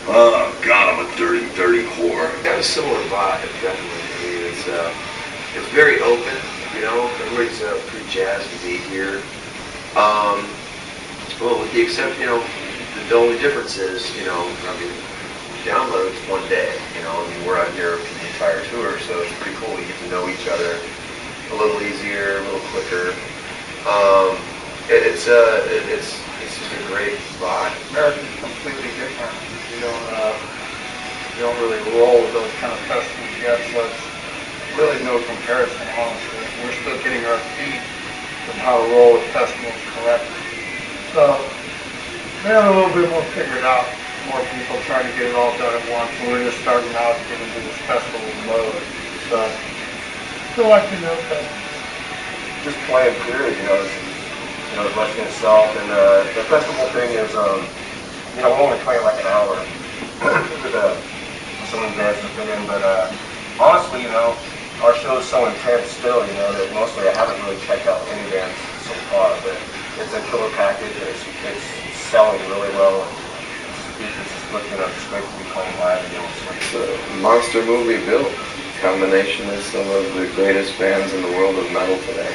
Oh God, I'm a dirty, dirty whore. Got a similar vibe, definitely. I mean, it's very open. You know, everybody's pretty jazzed to be here. Well, with the exception, you know, the only difference is, you know, I mean, downloads one day. You know, I mean, we're out here for the entire tour, so it's pretty cool. You get to know each other a little easier, a little quicker. It's just a great vibe. America's completely different. You don't really roll with those kind of festivals yet, so it's really no comparison, honestly. We're still getting our feet on how to roll with festivals correctly. So they have a little bit more figured out. More people trying to get it all done at once. We're just starting out to get into this festival mode. So still like to know festivals. Just playing period, as much as itself, and the festival thing is, we're only playing like an hour with some of the bands have been in, but honestly, our show is so intense still, that mostly I haven't really checked out any bands so far, but it's a killer package, and it's selling really well, and it's just looking up, it's great to be playing live again. It's a monster movie built. Combination of some of the greatest bands in the world of metal today.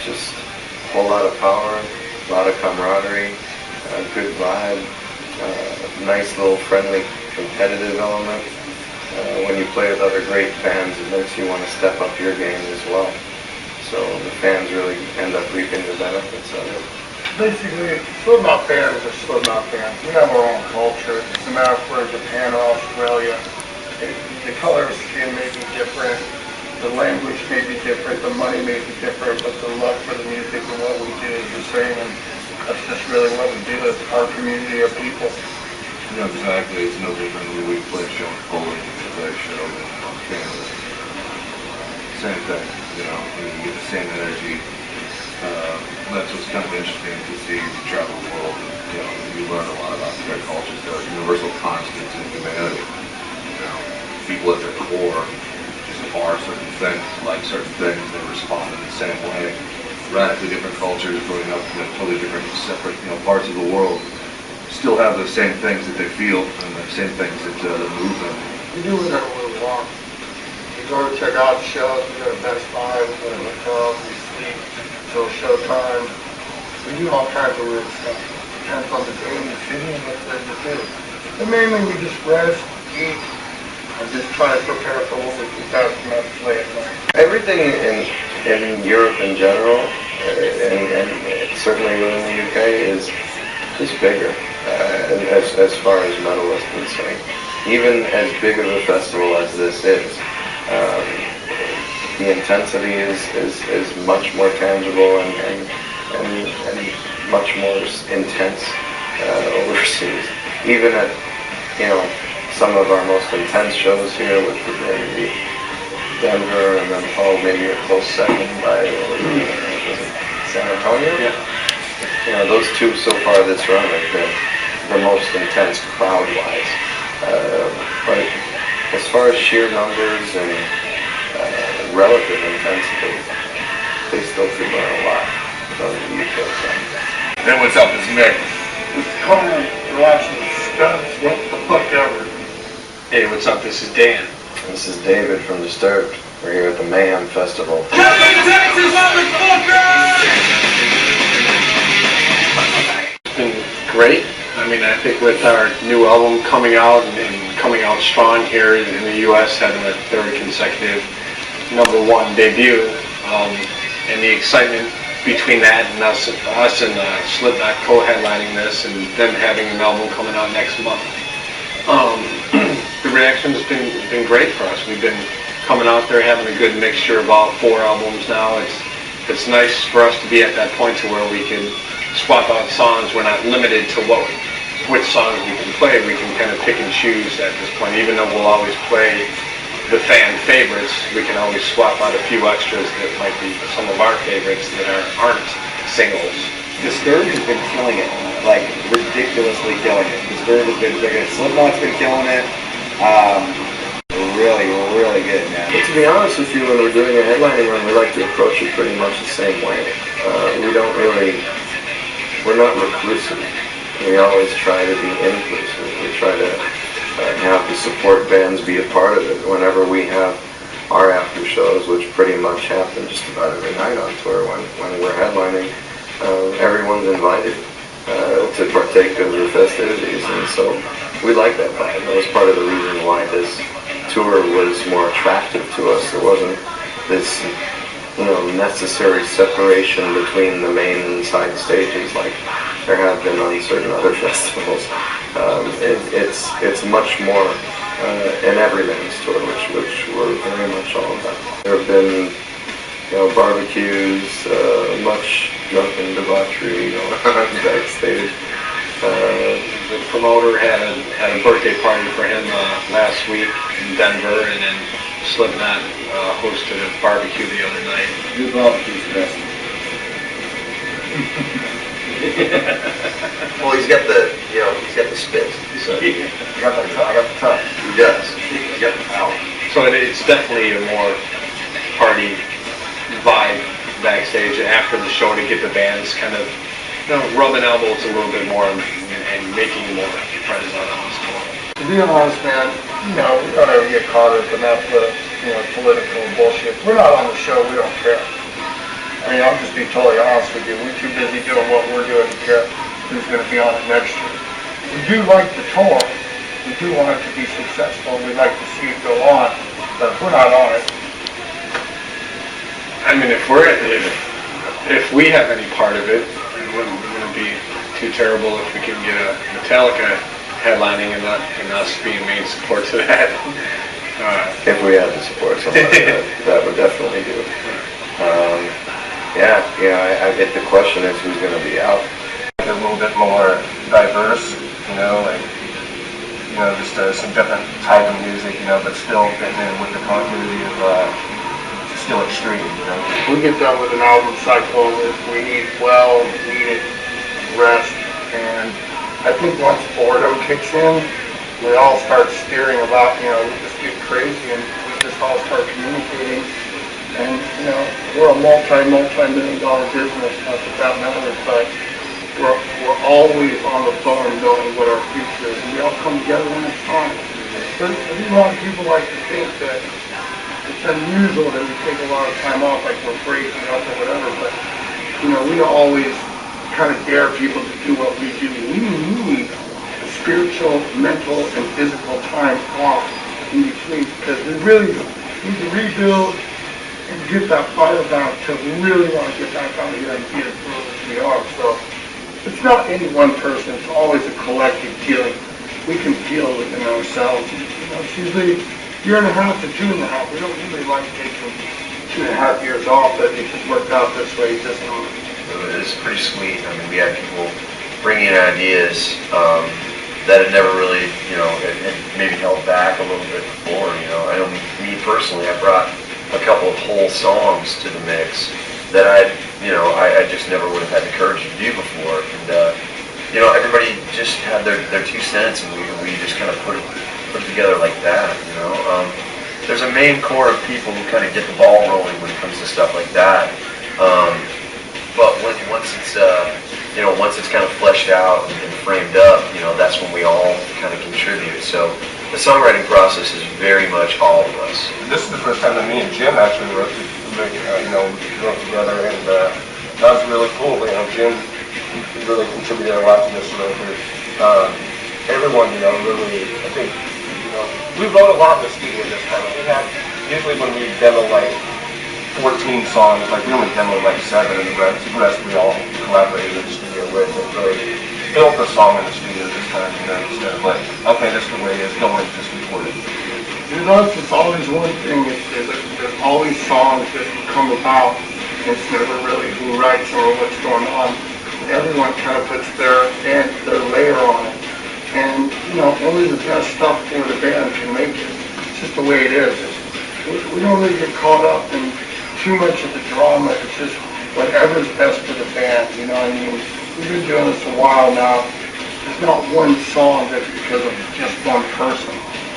Just a whole lot of power, a lot of camaraderie, a good vibe, nice little friendly competitive element. When you play with other great fans, it makes you want to step up your game as well. So the fans really end up reaping the benefits of it. Basically, Slipknot fans are Slipknot fans. We have our own culture. It doesn't matter if we're in Japan or Australia. The color of skin may be different, the language may be different, the money may be different, but the love for the music and what we do is the same, and that's just really what we do. It's our community of people. Exactly. It's no different when we play a show in Poland, we play a show in Canada. Same thing, you get the same energy. That's what's kind of interesting to see. You travel the world, and you learn a lot about their cultures. There are universal constants in humanity. People at their core just are certain things, like certain things, they respond in the same way. Radically different cultures growing up in totally different, separate, parts of the world still have the same things that they feel and the same things that move them. We do whatever we want. We go to check out shows, we go to Best Buy, we go to hotels, we sleep until showtime. We do all kinds of weird stuff. Depends on the day and the city and what's there to do. But mainly we just rest, eat, and just try to prepare for what we got to play at night. Everything in Europe in general, and certainly within the UK, is just bigger as far as metal is concerned. Even as big of a festival as this is, the intensity is much more tangible and much more intense overseas. Even at some of our most intense shows here with the Denver, and then maybe a close second by San Antonio. Yeah. Those two so far this run have been the most intense crowd-wise. But as far as sheer numbers and relative intensity, they still could learn a lot from the UK side. Then what's up is Nick. Come watching stunts, what the fuck ever. Hey, what's up? This is Dan. This is David from Disturbed. We're here at the Mayhem Festival. It's been great. I mean, I think with our new album coming out and coming out strong here in the U.S., having a third consecutive #1 debut, and the excitement between that and us and Slipknot co-headlining this, and then having an album coming out next month. The reaction's been great for us. We've been coming out there having a good mixture of all 4 albums now. It's nice for us to be at that point to where we can swap out songs. We're not limited to which songs we can play. We can kind of pick and choose at this point. Even though we'll always play the fan favorites, we can always swap out a few extras that might be some of our favorites that aren't singles. Disturbed has been killing it, like ridiculously killing it. Disturbed has been bigger. Slipknot's been killing it. Really good, man. But to be honest with you, when we're doing a headlining run, we like to approach it pretty much the same way. We're not reclusive. We always try to be inclusive. We try to support bands be a part of it. Whenever we have our after shows, which pretty much happen just about every night on tour when we're headlining, everyone's invited to partake of the festivities, and so we like that vibe. That was part of the reason why this tour was more attractive to us. There wasn't this, necessary separation between the main and side stages like there have been on certain other festivals. It's much more an everyman's tour, which we're very much all about. There have been, barbecues, much drunken debauchery, backstage. The promoter had a birthday party for him last week in Denver, and then Slipknot hosted a barbecue the other night. Your barbecue's the best. Well, he's got the spit. So I got the touch. he does. He's got the power. So it's definitely a more party vibe backstage after the show to get the bands kind of rubbing elbows a little bit more and making more friends on this tour. To be honest, man, we don't ever get caught up in that, political bullshit. We're not on the show, we don't care. I mean, I'll just be totally honest with you. We're too busy doing what we're doing to care who's going to be on it next year. We do like the tour. We do want it to be successful. We'd like to see it go on. But if we're not on it, I mean, if we have any part of it, it wouldn't be too terrible if we can get a Metallica headlining and us being main support to that. If we had the support, something that would definitely do it. I get the question is who's going to be out. A little bit more diverse, just some different type of music, but still fitting in with the continuity of still extreme, we get done with an album cycle, we need needed rest, and I think once boredom kicks in, we all start steering about, we just get crazy and we just all start communicating, and we're a multi-million dollar business, not that matters, but we're always on the phone knowing what our future is, and we all come together when it's fun. But I think a lot of people like to think that it's unusual that we take a lot of time off, like we're breaking up or whatever, but, we don't always kind of dare people to do what we do. We need spiritual, mental, and physical time off in between, because we really need to rebuild and get that fire back to really want to get back out here and be as good as we are. So it's not any one person, it's always a collective feeling. We can feel within ourselves. It's usually year and a half to 2.5. We don't really like taking 2.5 years off, but it just worked out this way. It's pretty sweet. I mean, we had people bring in ideas that had never really, had maybe held back a little bit before. I know me personally, I brought a couple of whole songs to the mix that I just never would have had the courage to do before. And everybody just had their 2 cents, and we just kind of put it together like that. There's a main core of people who kind of get the ball rolling when it comes to stuff like that. But once it's kind of fleshed out and framed up, that's when we all kind of contribute. So the songwriting process is very much all of us. This is the first time that me and Jim actually wrote together, and that was really cool. Jim really contributed a lot to this record. Everyone, really, I think, we wrote a lot in the studio this time. Usually when we demo 14 songs, we only demoed 7, and the rest we all collaborated in the studio with, and really built the song in the studio this time, instead of okay, this is the way it is, going, just record it. With us, it's always one thing, there's always songs that come about, it's never really who writes or what's going on. Everyone kind of puts their layer on it. And, only the best stuff for the band can make it. It's just the way it is. We don't really get caught up in too much of the drama. It's just whatever's best for the band, We've been doing this a while now. There's not one song that's because of just one person.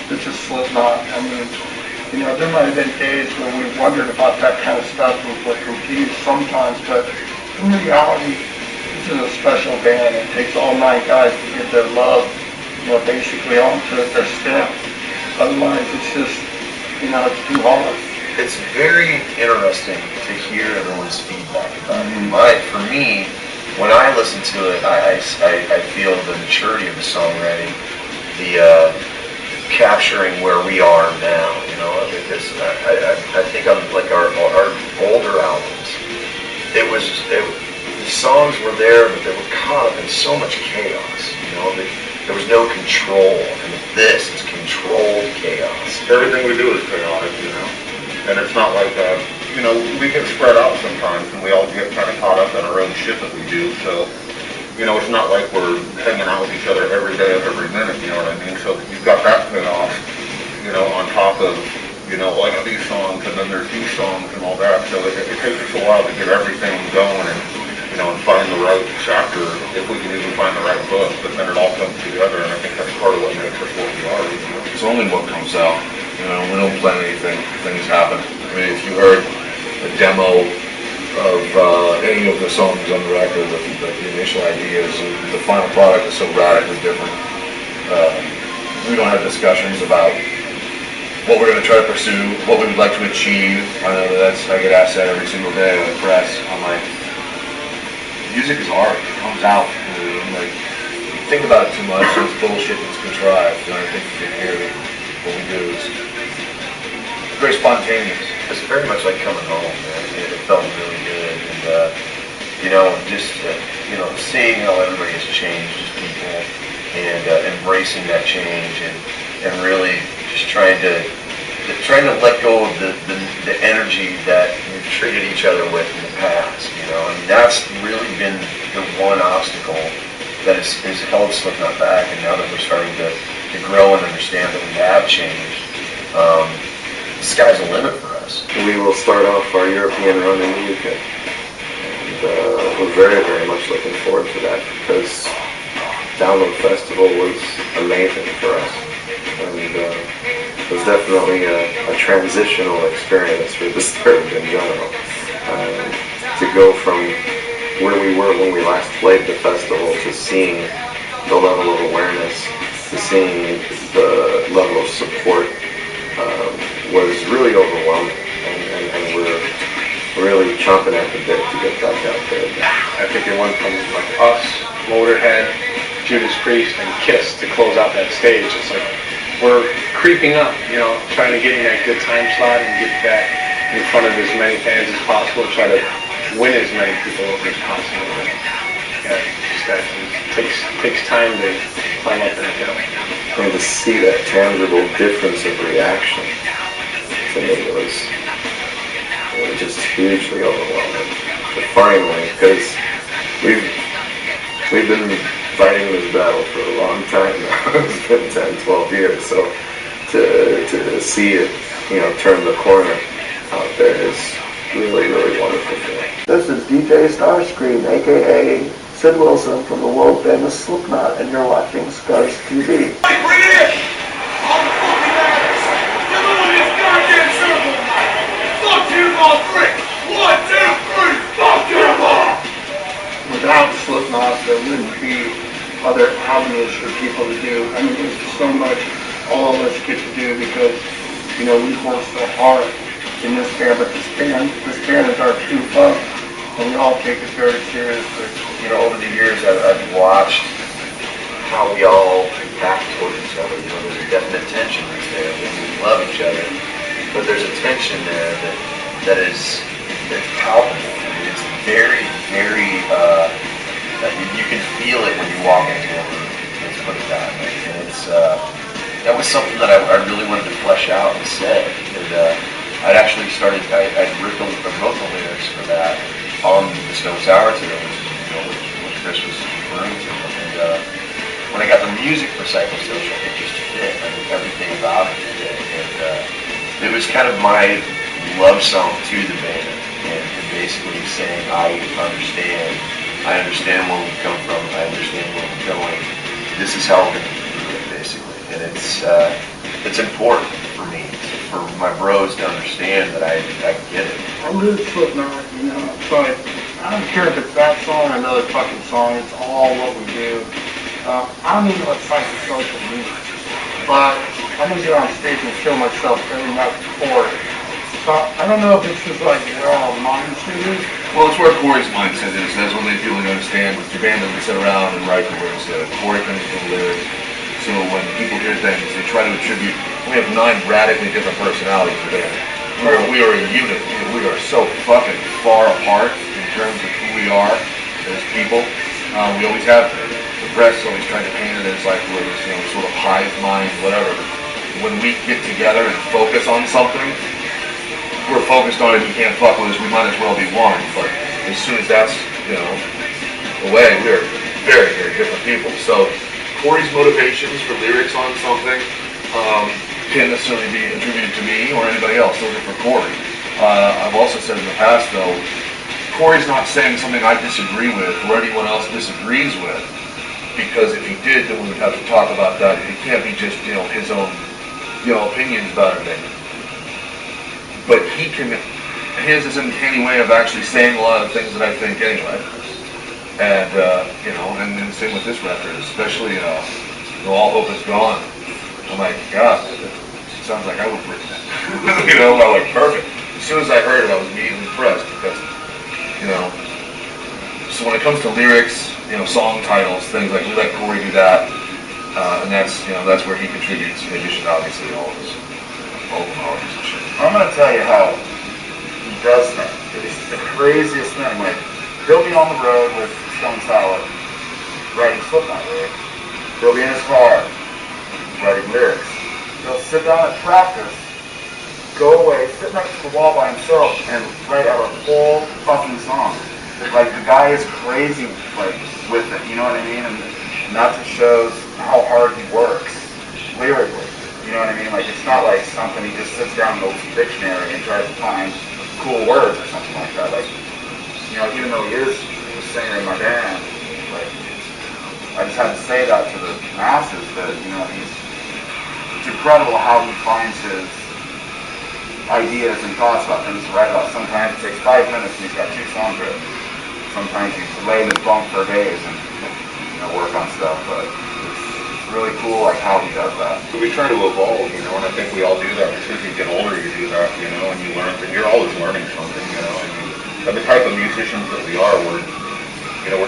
It's just Slipknot. There might have been days when we wondered about that kind of stuff and we're confused sometimes, but in reality, this is a special band. It takes all 9 guys to get their love, basically onto their stamp. Otherwise, it's just, you know, it's too hard. It's very interesting to hear everyone's feedback about it. For me, when I listen to it, I feel the maturity of the songwriting, the capturing where we are now, you know, because I think I'm like our older albums. The songs were there, but they were caught up in so much chaos, you know, there was no control, and this is controlled chaos. Everything we do is chaotic, you know. And it's not like, you know, we get spread out sometimes and we all get kind of caught up in our own shit that we do. So, you know, it's not like we're hanging out with each other every day of every minute, you know what I mean? So you've got that thing off, you know, on top of, you know, like these songs, and then there's these songs and all that. So it takes us a while to get everything going and, you know, and find the right chapter, if we can even find the right book. But then it all comes together, and I think that's part of what makes us what we are. You know? It's only what comes out. You know, we don't plan anything. Things happen. I mean, if you heard a demo of any of the songs on the record, the initial ideas, the final product is so radically different. We don't have discussions about what we're going to try to pursue, what we would like to achieve. I know I get asked that every single day in the press. I'm like, music is art. It comes out. You know, like, you think about it too much, it's bullshit that's contrived. You know, I think you can hear what we do is very spontaneous. It's very much like coming home, man. It felt really good, and you know, just you know, seeing how everybody has changed as people, and embracing that change, and really just trying to let go of the energy that we've treated each other with in the past. You know, I mean, that's really been the one obstacle that has held Slipknot back, and now that we're starting to grow and understand that we have changed, the sky's the limit for us. We will start off our European run in the UK. And we're very, very much looking forward to that, because Download Festival was amazing for us. And it was definitely a transitional experience for Disturbed in general. To go from where we were when we last played the festival to seeing the level of awareness, to seeing the level of support was really overwhelming, and we're really chomping at the bit to get back out there. I think it went from like us, Motorhead, Judas Priest, and Kiss to close out that stage. It's like we're creeping up, you know, trying to get in that good time slot and get back in front of as many fans as possible, try to win as many people over as possible. Yeah, just that takes time to climb up that hill. And to see that tangible difference of reaction, to me, it was just hugely overwhelming. But finally, because we've been fighting this battle for a long time now. It's been 10, 12 years. So to see it, you know, turn the corner out there is really, really wonderful feeling. This is DJ Starscream, aka Sid Wilson from the world famous Slipknot, and you're watching Scars TV. Hey, bring it in! All the fucking ass! Get over this goddamn circle! Fuck you all three! 1, 2, 3, fuck you all! Without Slipknot, there wouldn't be other avenues for people to do. I mean, there's just so much all of us get to do because, you know, we've worked so hard in this band, but this band is our true fun, and we all take it very seriously. You know, over the years, I've watched how we all act toward each other. You know, there's a definite tension that's there. We love each other, but there's a tension there that's palpable. I mean, it's very, very. You can feel it when you walk into a room. Let's put it that way. And that was something that I really wanted to flesh out and say. And I'd actually started. I wrote the lyrics for that on the Stone Sour tour, which Chris was referring to. And when I got the music for Psychosocial, it just fit. I mean, everything about it fit. And it was kind of my love song to the band, and basically saying, I understand where we come from, I understand where we're going. This is how we're going to do it, basically. And it's important for me, for my bros to understand that I get it. I live Slipknot, you know, but I don't care if it's that song or another fucking song, it's all what we do. I don't even know what psychosocial means, but I'm gonna get on stage and show myself every night before. So I don't know if it's just like where our mindset is. Well, it's where Corey's mindset is. That's what they feel they understand. With your band doesn't sit around and write the words. Corey comes from the lyrics. So when people hear things, they try to attribute. We have 9 radically different personalities in the band. We are a unit. We are so fucking far apart in terms of who we are as people. We always have been. The press always tried to paint it as like we're this, sort of hive mind, whatever. When we get together and focus on something, we're focused on it. You can't fuck with us. We might as well be one. But as soon as that's away, we're very, very different people. So Corey's motivations for lyrics on something can't necessarily be attributed to me or anybody else. Those are for Corey. I've also said in the past, though, Corey's not saying something I disagree with or anyone else disagrees with, because if he did, then we would have to talk about that. It can't be just his own opinions about everything. But his is an uncanny way of actually saying a lot of things that I think anyway. And and then same with this record, especially All Hope Is Gone. I'm like, God, it sounds like I would have written that. I'm like, perfect. As soon as I heard it, I was immediately impressed because, so when it comes to lyrics, song titles, things like, we let Corey do that, and that's where he contributes, in addition to obviously all of his melodies and shit. I'm going to tell you how he does that. It's the craziest thing. Like, he'll be on the road with Stone Sour, writing Slipknot lyrics. He'll be in his car, writing lyrics. He'll sit down at practice, go away, sit next to the wall by himself, and write out a whole fucking song. Like, the guy is crazy, like, with it, you know what I mean? And that just shows how hard he works, lyrically. You know what I mean? Like, it's not like something he just sits down and opens the dictionary and tries to find cool words or something like that. Like, even though he is the singer in my band, like, I just had to say that to the masses that, it's incredible how he finds his ideas and thoughts about things to write about. Sometimes it takes 5 minutes and he's got 2 songs written. Sometimes he's laying his bunk for days and, work on stuff, but it's really cool, like, how he does that. We try to evolve, and I think we all do that. As soon as you get older, you do that, and you learn, and you're always learning something, and the type of musicians that we are, we're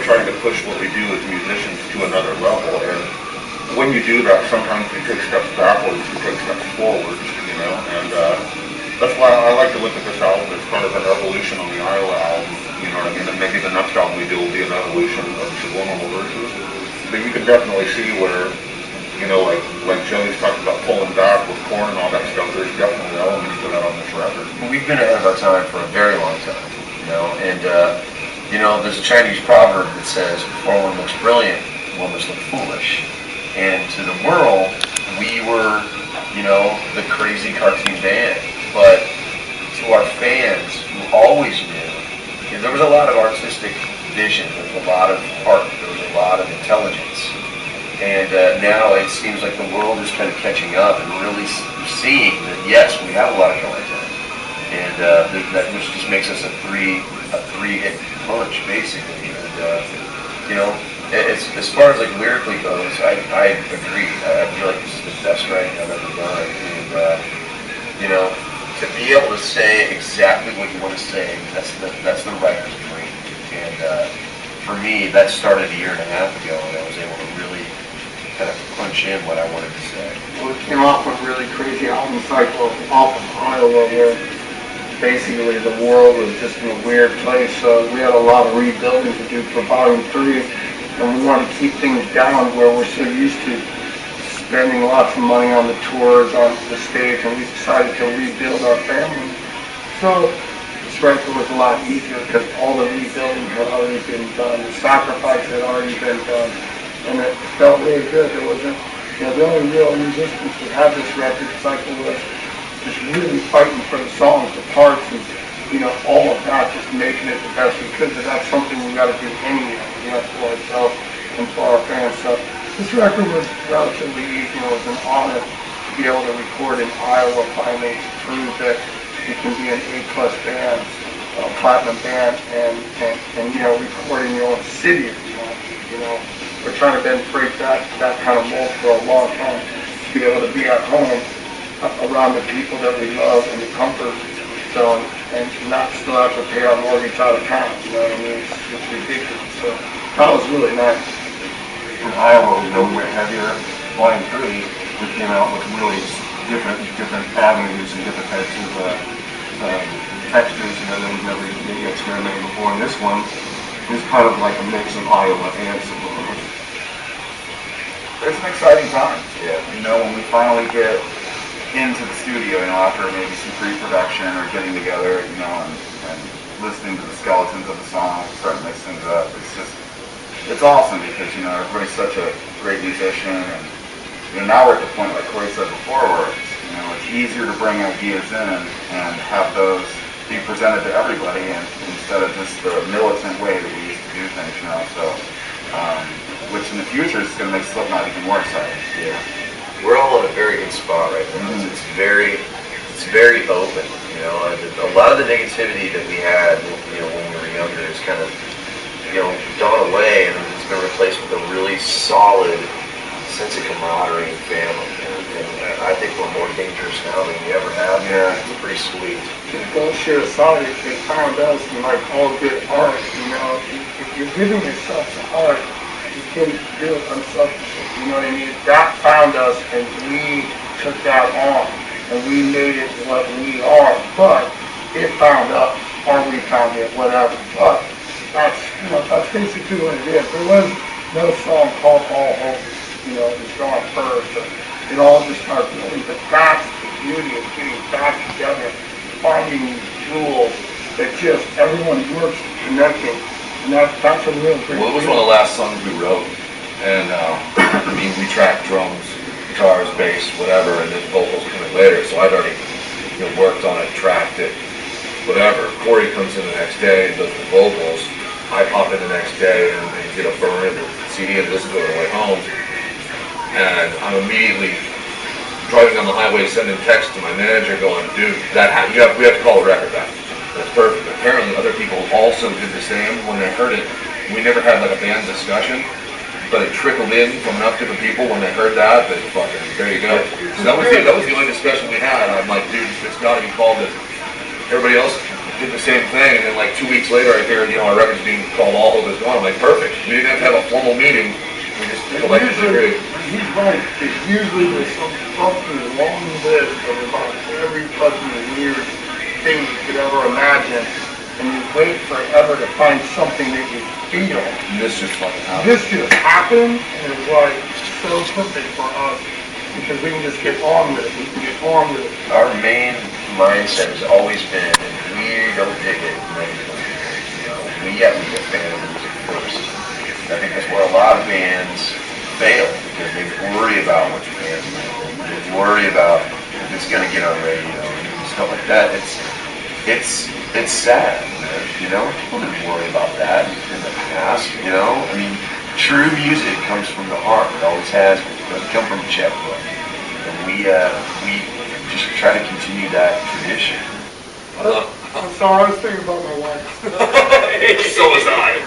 trying to push what we do as musicians to another level, and when you do that, sometimes you take steps backwards, you take steps forwards, and that's why I like to look at this album as part of an evolution on the Iowa album, you know what I mean, and maybe the next album we do will be an evolution of Subliminal Verses, but you can definitely see where, like Joey's talking about pulling back with Korn and all that stuff, there's definitely elements to that on this record. We've been ahead of our time for a very long time, and there's a Chinese proverb that says, before one looks brilliant, one must look foolish. And to the world, we were, the crazy cartoon band. But to our fans who always knew, there was a lot of artistic vision, there was a lot of art, there was a lot of intelligence. And now it seems like the world is kind of catching up and really seeing that, yes, we have a lot of content. And that which just makes us a three-hit punch, basically. And, as far as like lyrically goes, I agree. I feel like this is the best writing I've ever done. And, to be able to say exactly what you want to say, that's the writer's dream. And for me, that started a year and a half ago, and I was able to really kind of punch in what I wanted to say. Well, it came off a really crazy album cycle off of Iowa, where basically the world was just in a weird place. So we had a lot of rebuilding to do for Volume 3, and we wanted to keep things down where we're so used to spending lots of money on the tours, on the stage, and we decided to rebuild our family. So this record was a lot easier because all the rebuilding had already been done, the sacrifice had already been done, and it felt really good. There wasn't, the only real resistance we had this record cycle was just really fighting for the songs, the parts, and all of that, just making it the best we could. But that's something we got to do anyway, for ourselves and for our fans. So this record was relatively easy. It was an honor to be able to record in Iowa finally, to prove that you can be an A+ band, a platinum band, and record in your own city. We're trying to then break that kind of mold for a long time. be able to be at home around the people that we love in the comfort zone and not still have to pay our mortgage out of town, you know what I mean? It's ridiculous. So that was really nice. In Iowa, we went heavier. Volume 3, we came out with really different avenues and different types of textures, you know, that we've never maybe experimented before. And this one is kind of like a mix of Iowa and Slipknot. It's an exciting time. Yeah. You know, when we finally get into the studio, you know, after maybe some pre-production or getting together, you know, and listening to the skeletons of the song, starting to mix things up, it's awesome because, you know, everybody's such a great musician, and, you know, now we're at the point, like Corey said before, where you know, it's easier to bring ideas in and have those be presented to everybody, and instead of just the militant way that we used to do things, you know, so, which in the future is going to make Slipknot even more exciting. Yeah. We're all in a very good spot right now. Mm-hmm. It's very open. You know, a lot of the negativity that we had, you know, when we were younger, is kind of, you know, gone away, and it's been replaced with a really solid sense of camaraderie and family. And I think we're more dangerous now than we ever have. Yeah. It's pretty sweet. Bullshit aside, they found us in like all good art, you know. If you're giving yourself to art, you can do it unselfishly, you know what I mean? That found us, and we took that on, and we made it what we are, but it found us, or we found it, whatever, but that's, you know, that's basically what it is. There was no song called All Hope, you know, it was gone first, or it all just started building, but that's the beauty of getting back together, finding these jewels that just, everyone works connecting. And that's a real great. Well, it was one of the last songs we wrote, and I mean, we tracked drums, guitars, bass, whatever, and then vocals came in later. So I'd already, you know, worked on it, tracked it, whatever. Corey comes in the next day and does the vocals. I pop in the next day and get a burn of the CD and listen to it on the way home. And I'm immediately driving on the highway, sending texts to my manager, going, "Dude, we have to call the record back." That's perfect. Apparently other people also did the same when they heard it. We never had like a band discussion, but it trickled in from enough different people when they heard that fucking, there you go. So that was the only discussion we had. I'm like, dude, it's gotta be called this. Everybody else did the same thing, and then like 2 weeks later I hear, you know, our record's being called All Hope Is Gone. I'm like, perfect. We didn't have to have a formal meeting. We just collectively agreed. He's right. Usually there's some fucking long list of about every fucking weird thing you could ever imagine, and you wait forever to find something that you feel. And this just fucking happened. This just happened, and it's like so perfect for us because we can just get on with it. We can get on with it. Our main mindset has always been, we don't dig it. You know, we have to be a fan of music first. I think that's where a lot of bands fail, because they worry about what the fans think. They worry about if it's going to get on radio and stuff like that. It's sad, you know. People didn't worry about that in the past, you know. I mean, true music comes from the heart. It always has. It doesn't come from a checkbook. And we just try to continue that tradition. I'm sorry, I was thinking about my wife. So was I.